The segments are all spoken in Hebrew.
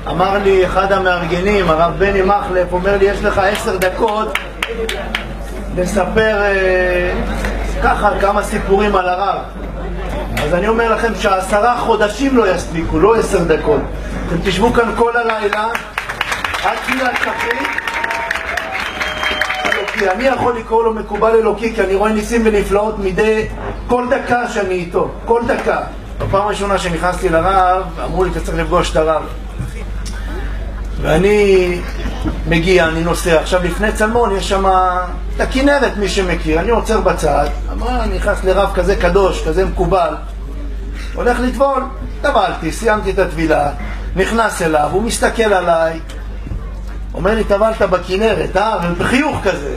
אמר לי אחד המארגנים, הרב בני מחלף, אומר לי, יש לך 10 דקות לספר ככה כמה סיפורים על הרב. אז אני אומר לכם ש10 חודשים לא יספיקו, לא 10 דקות. אתם תשבו כאן כל הלילה עד תפילת שחרית. אני יכול לקרוא לו מקובל אלוקי, כי אני רואה ניסים ונפלאות מדי כל דקה שאני איתו, כל דקה. בפעם הראשונה שנכנסתי לרב, אמרו לי, אתה צריך לפגוש את הרב. ואני מגיע, אני נוסע. עכשיו לפני צלמון יש שם את הכנרת, מי שמכיר. אני עוצר בצד, אני נכנס לרב כזה קדוש, כזה מקובל, הולך לטבול. טבלתי, סיימתי את הטבילה, נכנס אליו, הוא מסתכל עליי, אומר לי, טבלת בכנרת, בחיוך כזה.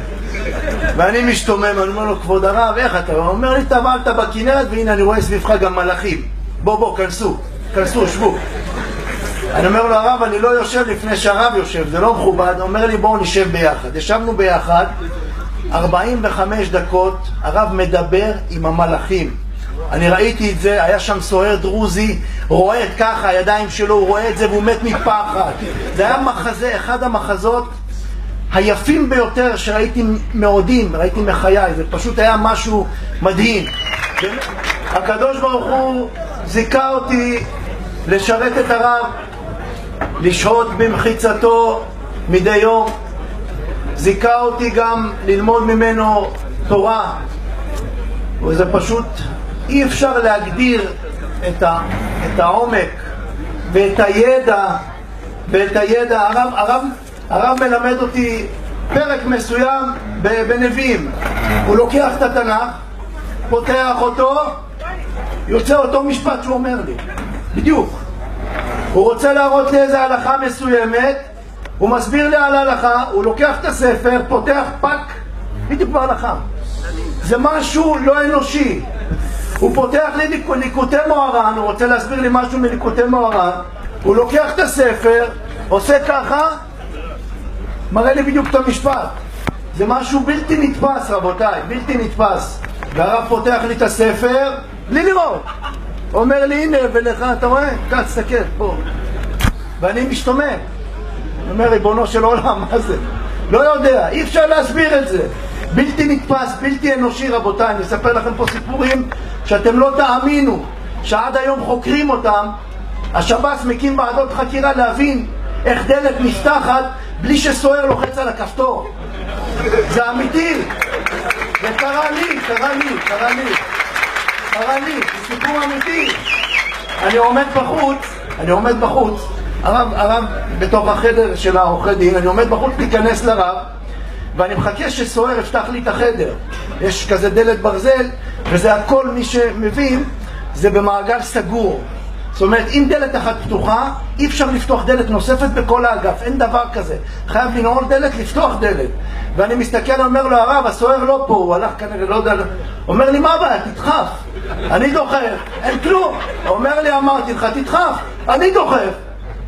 ואני משתומם, אני אומר לו, כבוד הרב, איך אתה? הוא אומר לי, טבלת בכנרת, והנה אני רואה סביבך גם מלאכים. בוא, כנסו, שבו. אני אומר לו, הרב, אני לא יושב לפני שהרב יושב, זה לא מכובד. הוא אומר לי, בואו נשב ביחד. ישבנו ביחד 45 דקות, הרב מדבר עם המלאכים. אני ראיתי את זה, היה שם סוהר דרוזי, רואה את ככה, הידיים שלו, הוא רואה את זה והוא מת מפחד. זה היה מחזה, אחד המחזות היפים ביותר שראיתי מעודים, ראיתי מחיי, זה פשוט היה משהו מדהים. הקדוש ברוך הוא זיכה אותי לשרת את הרב, לשהות במחיצתו מדי יום, זיכה אותי גם ללמוד ממנו תורה, וזה פשוט אי אפשר להגדיר את העומק ואת הידע. הרב מלמד אותי פרק מסוים בנביאים. הוא לוקח את התנ"ך, פותח אותו, יוצא אותו משפט שהוא אומר לי בדיוק. הוא רוצה להראות לי איזה הלכה מסוימת, הוא מסביר לי על ההלכה, הוא לוקח את הספר, פותח פק, בדיוק בהלכה. זה משהו לא אנושי. הוא פותח לי ליקוטי מוהר"ן, הוא רוצה להסביר לי משהו מליקוטי מוהר"ן, הוא לוקח את הספר, עושה ככה, מראה לי בדיוק את המשפט. זה משהו בלתי נתפס, רבותיי, בלתי נתפס. והרב פותח לי את הספר בלי לראות, אומר לי, הנה ולך, אתה רואה? כאן, תסתכל, פה. ואני משתומם, אומר, ריבונו של עולם, מה זה? לא יודע, אי אפשר להסביר את זה. בלתי נתפס, בלתי אנושי, רבותיי. אני אספר לכם פה סיפורים שאתם לא תאמינו, שעד היום חוקרים אותם. השב"ס מקים ועדות חקירה להבין איך דלת נפתחת בלי שסוער לוחץ על הכפתור. זה אמיתי. זה קרה לי, זה סיפור אמיתי. אני עומד בחוץ, הרב בתוך החדר של העורכי דין, אני עומד בחוץ להיכנס לרב, ואני מחכה שסוער יפתח לי את החדר. יש כזה דלת ברזל, וזה הכל, מי שמבין, זה במעגל סגור. זאת אומרת, אם דלת אחת פתוחה, אי אפשר לפתוח דלת נוספת בכל האגף, אין דבר כזה. חייב לנעול דלת, לפתוח דלת. ואני מסתכל, אומר לו, הרב, הסוער לא פה, הוא הלך כנראה, לא יודע. אומר לי, מה הבעיה? תדחף. אני דוחף, אין כלום. אומר לי, אמרתי לך, תדחף. אני דוחף.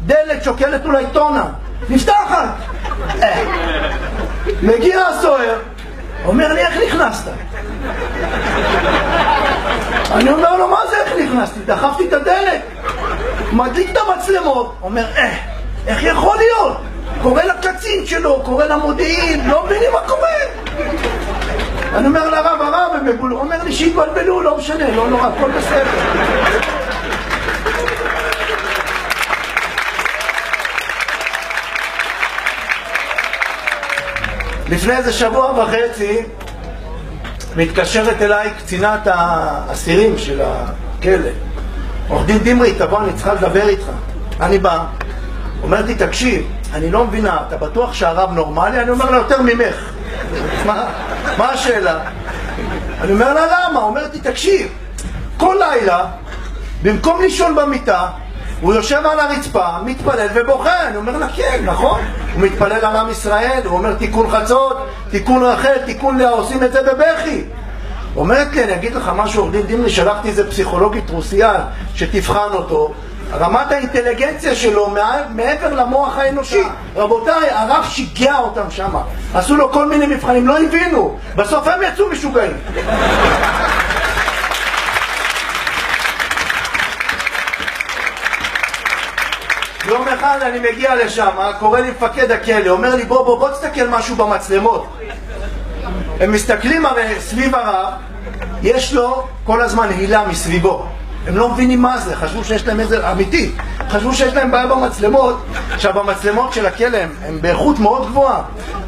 דלת שוקלת אולי טונה. נפתחת. מגיע הסוער, אומר לי, איך נכנסת? אני אומר לו, מה זה איך נכנסתי? דחפתי את הדלת, מדליק את המצלמות. אומר, איך יכול להיות? קורא לקצין שלו, קורא למודיעין, לא מבינים מה קורה. אני אומר לרב, הרב, הוא אומר לי שהתבלבלו, לא משנה, לא נורא, הכל בסדר. לפני איזה שבוע וחצי מתקשרת אליי קצינת האסירים של הכלא. עורך דין דמרי, תבוא, אני צריכה לדבר איתך. אני בא, אומרת לי, תקשיב, אני לא מבינה, אתה בטוח שהרב נורמלי? אני אומר לה, יותר ממך. מה השאלה? אני אומר לה, למה? אומרת לי, תקשיב, כל לילה, במקום לישון במיטה, הוא יושב על הרצפה, מתפלל ובוכה. אני אומר לה, כן, נכון? הוא מתפלל על עם ישראל, הוא אומר תיקון חצות, תיקון רחל, תיקון לאה, עושים את זה בבכי. אומרת לי, אני אגיד לך משהו, עורך דין דמרי, שלחתי איזה פסיכולוגית רוסייה שתבחן אותו, רמת האינטליגנציה שלו מעבר למוח האנושי. רבותיי, הרב שיגע אותם שם, עשו לו כל מיני מבחנים, לא הבינו, בסוף הם יצאו משוגעים. יום אחד אני מגיע לשם, קורא לי מפקד הכלא, אומר לי בוא תסתכל משהו במצלמות. הם מסתכלים הרי סביב הרב, יש לו כל הזמן הילה מסביבו. הם לא מבינים מה זה, חשבו שיש להם איזה, אמיתי, חשבו שיש להם בעיה במצלמות. עכשיו במצלמות של הכלא הם באיכות מאוד גבוהה,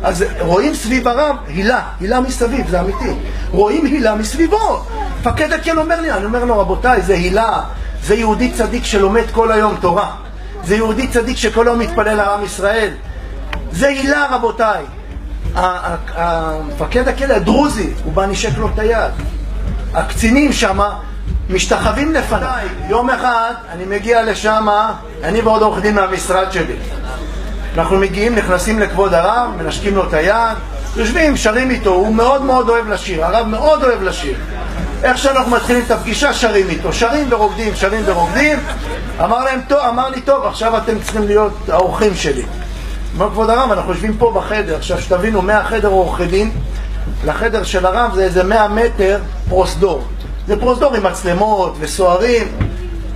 אז רואים סביב הרב הילה מסביב, זה אמיתי, רואים הילה מסביבו. מפקד הכלא אומר לי, אני אומר לו רבותיי, זה הילה, זה יהודי צדיק שלומד כל היום תורה, זה יהודי צדיק שכל היום מתפלל לעם ישראל, זה הילה רבותיי. המפקד הכלא הדרוזי, הוא בא נשק לו את היד, הקצינים שמה משתחווים לפניי. יום אחד אני מגיע לשם, אני ועוד עורך דין מהמשרד שלי, אנחנו מגיעים, נכנסים לכבוד הרב, מנשקים לו את היד, יושבים, שרים איתו, הוא מאוד מאוד אוהב לשיר, הרב מאוד אוהב לשיר. איך שאנחנו מתחילים את הפגישה, שרים איתו, שרים ורוקדים. אמר לי, טוב, עכשיו אתם צריכים להיות האורחים שלי. אמר כבוד הרב, אנחנו יושבים פה בחדר, עכשיו שתבינו, מהחדר עורכי דין לחדר של הרב זה איזה 100 מטר פרוסדור. זה פרוסדור עם מצלמות וסוהרים.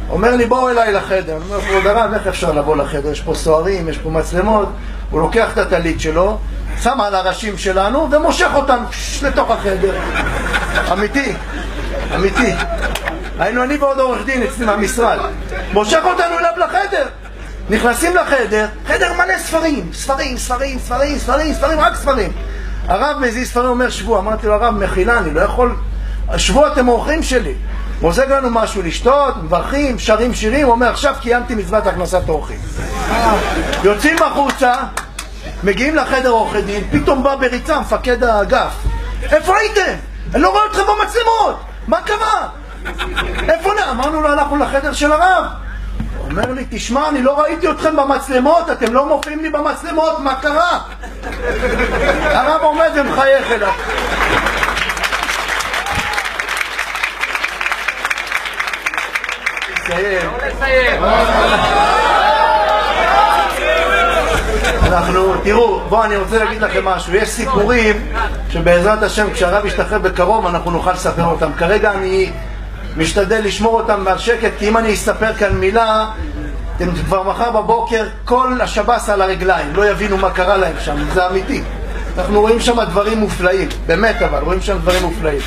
אומר לי, בואו אליי לחדר. אני אומר, כבוד הרב, איך אפשר לבוא לחדר? יש פה סוהרים, יש פה מצלמות. הוא לוקח את הטלית שלו, שם על הראשים שלנו ומושך אותם לתוך החדר. אמיתי. היינו אני ועוד עורך דין אצלי מהמשרד. מושך אותנו אליו לחדר. נכנסים לחדר, חדר מלא ספרים, רק ספרים. הרב מזיז ספרים, אומר שבו. אמרתי לו, הרב, מחילה, אני לא יכול, שבו אתם אורחים שלי. מוזג לנו משהו לשתות, מברכים, שרים שירים, הוא אומר, עכשיו קיימתי מצוות הכנסת אורחים. יוצאים החוצה, מגיעים לחדר עורכי דין, פתאום בא בריצה מפקד האגף. איפה הייתם? אני לא רואה אתכם במצלמות, מה קרה? איפה אמרנו לו, אנחנו לחדר של הרב. הוא אומר לי, תשמע, אני לא ראיתי אתכם במצלמות, אתם לא מופיעים לי במצלמות, מה קרה? הרב עומד ומחייך אליו. תראו, בואו אני רוצה להגיד לכם משהו. יש סיפורים שבעזרת השם כשהרב ישתחרר בקרוב אנחנו נוכל לספר אותם. כרגע אני משתדל לשמור אותם על שקט, כי אם אני אספר כאן מילה אתם כבר מחר בבוקר כל השב"ס על הרגליים, לא יבינו מה קרה להם שם. זה אמיתי, אנחנו רואים שם דברים מופלאים, באמת, אבל רואים שם דברים מופלאים.